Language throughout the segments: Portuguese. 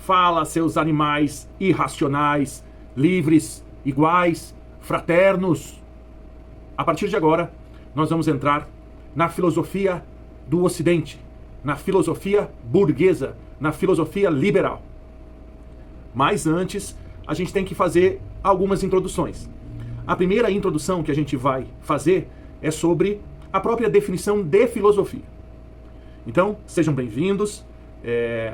Fala, seus animais irracionais, livres, iguais, fraternos. A partir de agora, nós vamos entrar na filosofia do Ocidente, na filosofia burguesa, na filosofia liberal. Mas antes, a gente tem que fazer algumas introduções. A primeira introdução que a gente vai fazer é sobre a própria definição de filosofia. Então, sejam bem-vindos.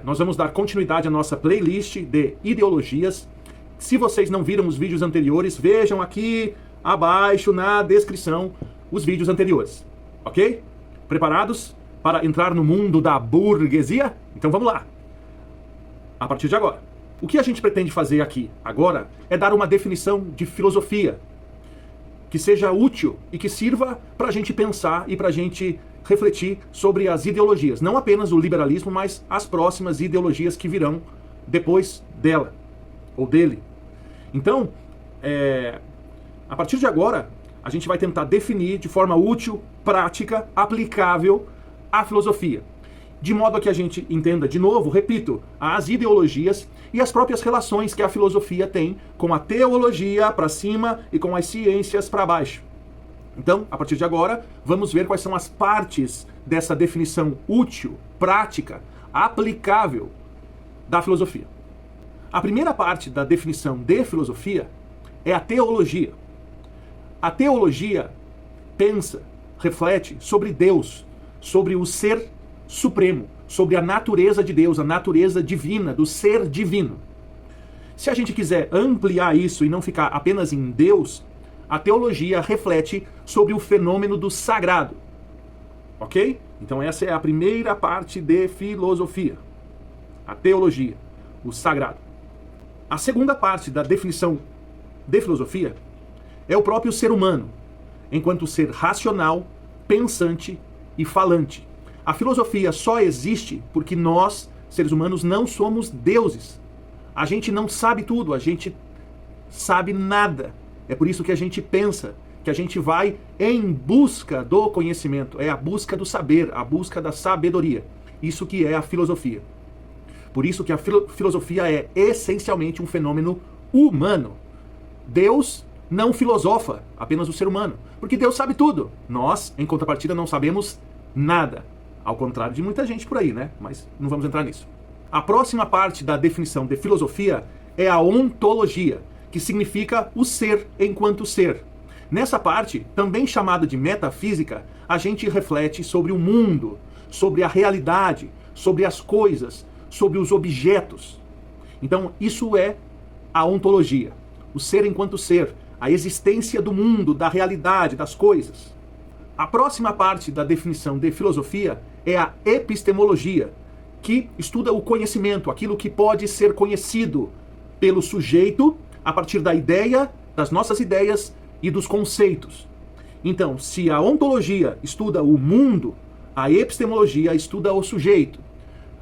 Nós vamos dar continuidade à nossa playlist de ideologias. Se vocês não viram os vídeos anteriores, vejam aqui abaixo na descrição os vídeos anteriores. Ok? Preparados para entrar no mundo da burguesia? Então vamos lá. A partir de agora. O que a gente pretende fazer aqui agora é dar uma definição de filosofia que seja útil e que sirva para a gente pensar e para a gente refletir sobre as ideologias. Não apenas o liberalismo, mas as próximas ideologias que virão depois dela, ou dele. Então, a partir de agora, a gente vai tentar definir de forma útil, prática, aplicável a filosofia. De modo a que a gente entenda, de novo, repito, as ideologias e as próprias relações que a filosofia tem com a teologia para cima e com as ciências para baixo. Então, a partir de agora, vamos ver quais são as partes dessa definição útil, prática, aplicável da filosofia. A primeira parte da definição de filosofia é a teologia. A teologia pensa, reflete sobre Deus, sobre o ser supremo, sobre a natureza de Deus, a natureza divina, do ser divino. Se a gente quiser ampliar isso e não ficar apenas em Deus, a teologia reflete sobre o fenômeno do sagrado. Ok? Então essa é a primeira parte de filosofia. A teologia, o sagrado. A segunda parte da definição de filosofia é o próprio ser humano, enquanto ser racional, pensante e falante. A filosofia só existe porque nós, seres humanos, não somos deuses. A gente não sabe tudo, a gente sabe nada. É por isso que a gente pensa, que a gente vai em busca do conhecimento. É a busca do saber, a busca da sabedoria. Isso que é a filosofia. Por isso que a filosofia é essencialmente um fenômeno humano. Deus não filosofa, apenas o ser humano. Porque Deus sabe tudo. Nós, em contrapartida, não sabemos nada. Ao contrário de muita gente por aí, né? Mas não vamos entrar nisso. A próxima parte da definição de filosofia é a ontologia, que significa o ser enquanto ser. Nessa parte, também chamada de metafísica, a gente reflete sobre o mundo, sobre a realidade, sobre as coisas, sobre os objetos. Então, isso é a ontologia, o ser enquanto ser, a existência do mundo, da realidade, das coisas. A próxima parte da definição de filosofia é a epistemologia, que estuda o conhecimento, aquilo que pode ser conhecido pelo sujeito a partir da ideia, das nossas ideias e dos conceitos. Então, se a ontologia estuda o mundo, a epistemologia estuda o sujeito,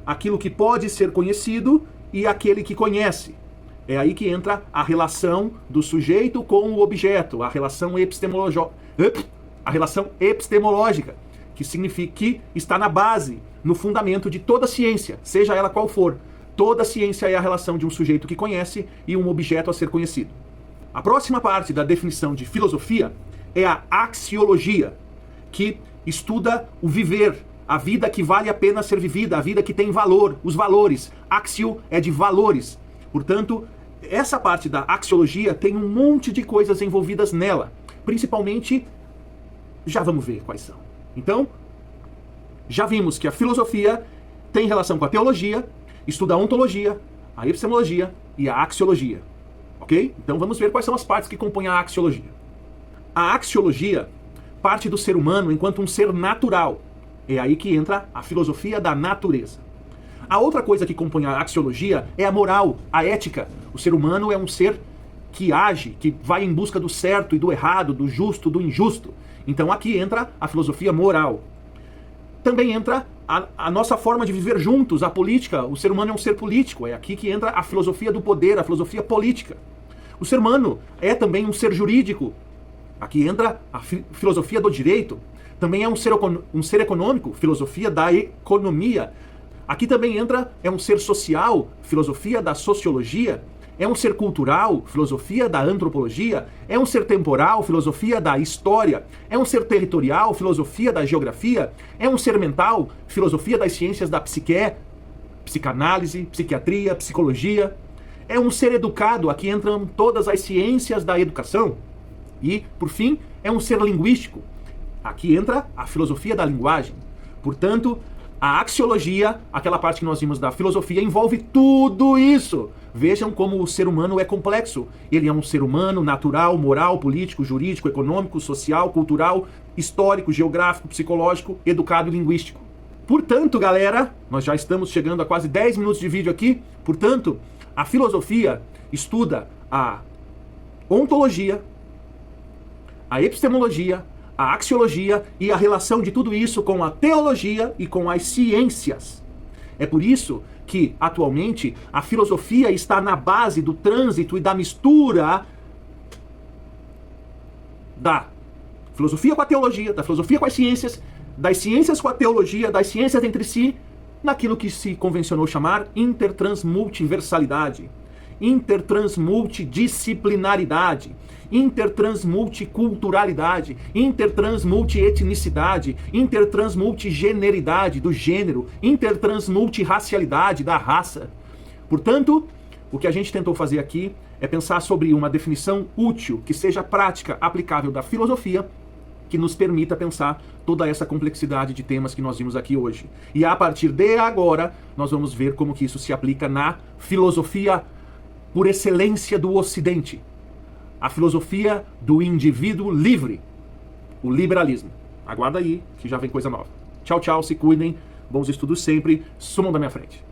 aquilo que pode ser conhecido e aquele que conhece. É aí que entra a relação do sujeito com o objeto, a relação epistemológica, que significa que está na base, no fundamento de toda ciência, seja ela qual for. Toda ciência é a relação de um sujeito que conhece e um objeto a ser conhecido. A próxima parte da definição de filosofia é a axiologia, que estuda o viver, a vida que vale a pena ser vivida, a vida que tem valor, os valores. Axio é de valores. Portanto, essa parte da axiologia tem um monte de coisas envolvidas nela. Principalmente, já vamos ver quais são. Então, já vimos que a filosofia tem relação com a teologia, estuda a ontologia, a epistemologia e a axiologia. Ok? Então vamos ver quais são as partes que compõem a axiologia. A axiologia parte do ser humano enquanto um ser natural. É aí que entra a filosofia da natureza. A outra coisa que compõe a axiologia é a moral, a ética. O ser humano é um ser que age, que vai em busca do certo e do errado, do justo, do injusto. Então aqui entra a filosofia moral. Também entra a nossa forma de viver juntos, a política. O ser humano é um ser político. É aqui que entra a filosofia do poder, a filosofia política. O ser humano é também um ser jurídico. Aqui entra a filosofia do direito. Também é um ser econômico, filosofia da economia. Aqui também entra, é um ser social, filosofia da sociologia, é um ser cultural, filosofia da antropologia, é um ser temporal, filosofia da história, é um ser territorial, filosofia da geografia, é um ser mental, filosofia das ciências da psique, psicanálise, psiquiatria, psicologia, é um ser educado, aqui entram todas as ciências da educação, e, por fim, é um ser linguístico, aqui entra a filosofia da linguagem. Portanto, a axiologia, aquela parte que nós vimos da filosofia, envolve tudo isso. Vejam como o ser humano é complexo. Ele é um ser humano natural, moral, político, jurídico, econômico, social, cultural, histórico, geográfico, psicológico, educado e linguístico. Portanto, galera, nós já estamos chegando a quase 10 minutos de vídeo aqui. Portanto, a filosofia estuda a ontologia, a epistemologia, a axiologia e a relação de tudo isso com a teologia e com as ciências. É por isso que, atualmente, a filosofia está na base do trânsito e da mistura da filosofia com a teologia, da filosofia com as ciências, das ciências com a teologia, das ciências entre si, naquilo que se convencionou chamar intertransmultiversalidade, intertransmultidisciplinaridade, intertransmulticulturalidade, intertransmultietnicidade, intertransmultigeneridade do gênero, intertransmultirracialidade da raça. Portanto, o que a gente tentou fazer aqui é pensar sobre uma definição útil, que seja prática, aplicável da filosofia, que nos permita pensar toda essa complexidade de temas que nós vimos aqui hoje. E a partir de agora, nós vamos ver como que isso se aplica na filosofia por excelência do Ocidente. A filosofia do indivíduo livre, o liberalismo. Aguarda aí, que já vem coisa nova. Tchau, tchau, se cuidem, bons estudos sempre, sumam da minha frente.